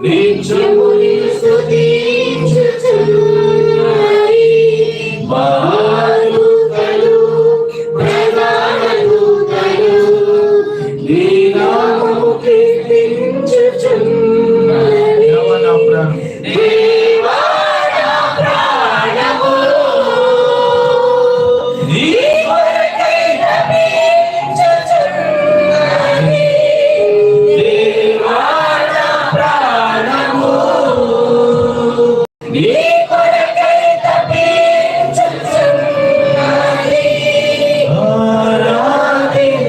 నిత్యము నిన్ను స్తుతించుచున్నది. మహాదూతలు ప్రధాన దూతలు నీ నామము కీర్తించుచున్నది. దేవా నా ప్రాణము నీ కొరకై తపించుచున్నది. దేవా నా ప్రాణము నీ కొరకై తపించుచున్నది. ఆరాధింతును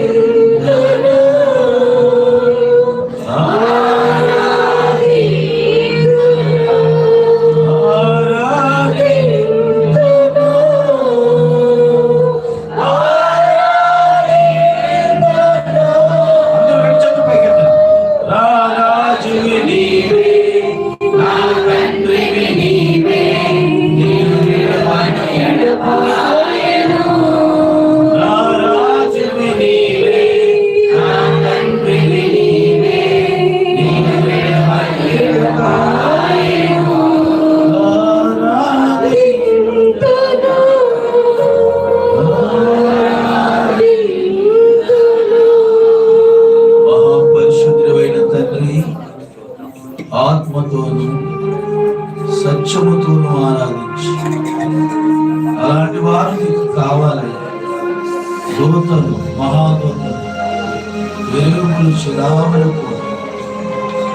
రారాజువి నీవే, నా తండ్రివి నీవే, నిన్ను విడువను ఎడబాయను. రారాజువి నీవే, నా తండ్రివి నీవే, నిన్ను విడువను ఎడబాయను. మహాపరిశుద్ధుడైన తండ్రి, ఆత్మతోను సత్యముతోను ఆరాధించి అలాంటి వారు నీకు కావాలి. దూతలు, మహాదూతలు, వెలుగులు, చిరాములు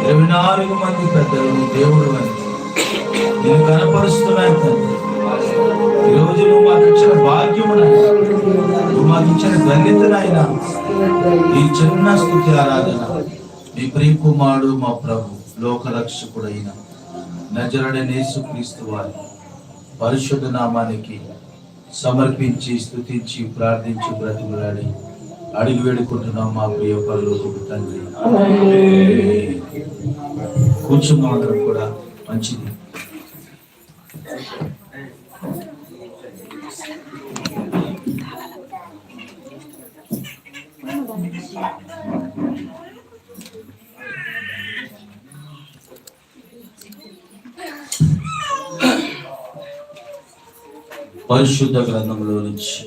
24 మంది పెద్దలు దేవుడు అని నేను కనపరుస్తున్నాను తండ్రి. ఈరోజు నువ్వు మాకు ఇచ్చిన భాగ్యమున, నువ్వు మాకు ఇచ్చిన ధన్యతనైన ఈ చిన్న స్తుతి ఆరాధన మీ ప్రియకుమారుడు మా ప్రభు లోకరక్షకుడైన నజరుడైన యేసుక్రీస్తు వారి పరిశుద్ధ నామానికి సమర్పించి స్తుతించి ప్రార్థించి బ్రతిమలాడి అడిగి వేడుకుంటున్నాం మా ప్రియ పరలోకపు తండ్రి. కూర్చున్నాం అందరం కూడా, మంచిది. పరిశుద్ధ గ్రంథంలో నుంచి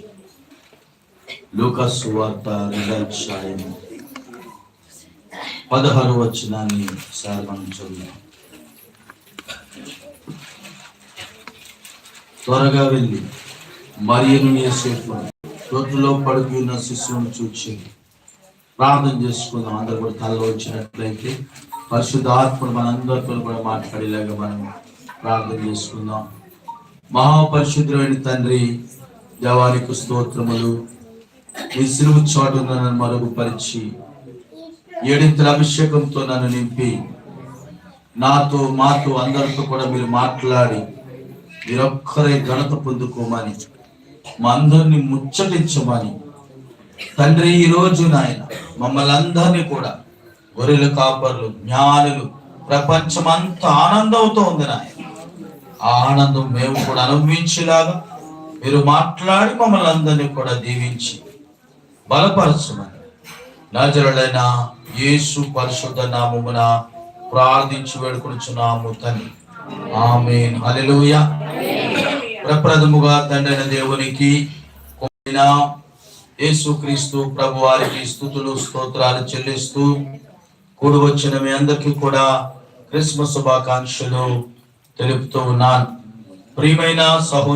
లూకా సువార్త 2వ అధ్యాయం 16వ వచనాన్ని మనం చదువుదాం. త్వరగా వెళ్ళి మరియను యోసేపు తొట్టులో పడుకుని ఉన్న శిశువును చూచి ప్రార్థన చేసుకుందాం. అందరూ కూడా తలలో వచ్చినట్లయితే పరిశుద్ధ ఆత్మను మనందరితో కూడా మాట్లాడేలాగా మనం ప్రార్థన చేసుకుందాం. మహాపరిశుద్ధుడైన తండ్రి, దేవానికి స్తోత్రములు. ఈ సిలువ చోటు నన్ను మరుగుపరిచి 7 అభిషేకంతో నన్ను నింపి నాతో మాతో అందరితో కూడా మీరు మాట్లాడి మీరొక్కరే ఘనత పొందుకోమని, మా అందరినీ ముచ్చటించమని తండ్రి, ఈ రోజు నాయన మమ్మల్ని అందరినీ కూడా గొర్రెల కాపర్లు, జ్ఞానులు, ప్రపంచం అంతా ఆనందంతో ఉంది నాయన. ఆ ఆనందం మేము కూడా అనుభవించేలాగా మీరు మాట్లాడి మమ్మల్ని అందరినీ కూడా దీవించి బలపరచమని నజరుడైన యేసు పరిశుద్ధ నామమున ప్రార్థించి వేడుకొనుచున్నాము తండ్రి. ఆమేన్. హల్లెలూయా. ప్రప్రథముగా తండ్రైన దేవునికి యేసుక్రీస్తు ప్రభు వారికి స్తుతులు స్తోత్రాలు చెల్లిస్తూ కూడి వచ్చిన మీ అందరికీ కూడా క్రిస్మస్ శుభాకాంక్షలు తెలుపుతూ ఉన్నాను. ప్రియమైన సహోదరు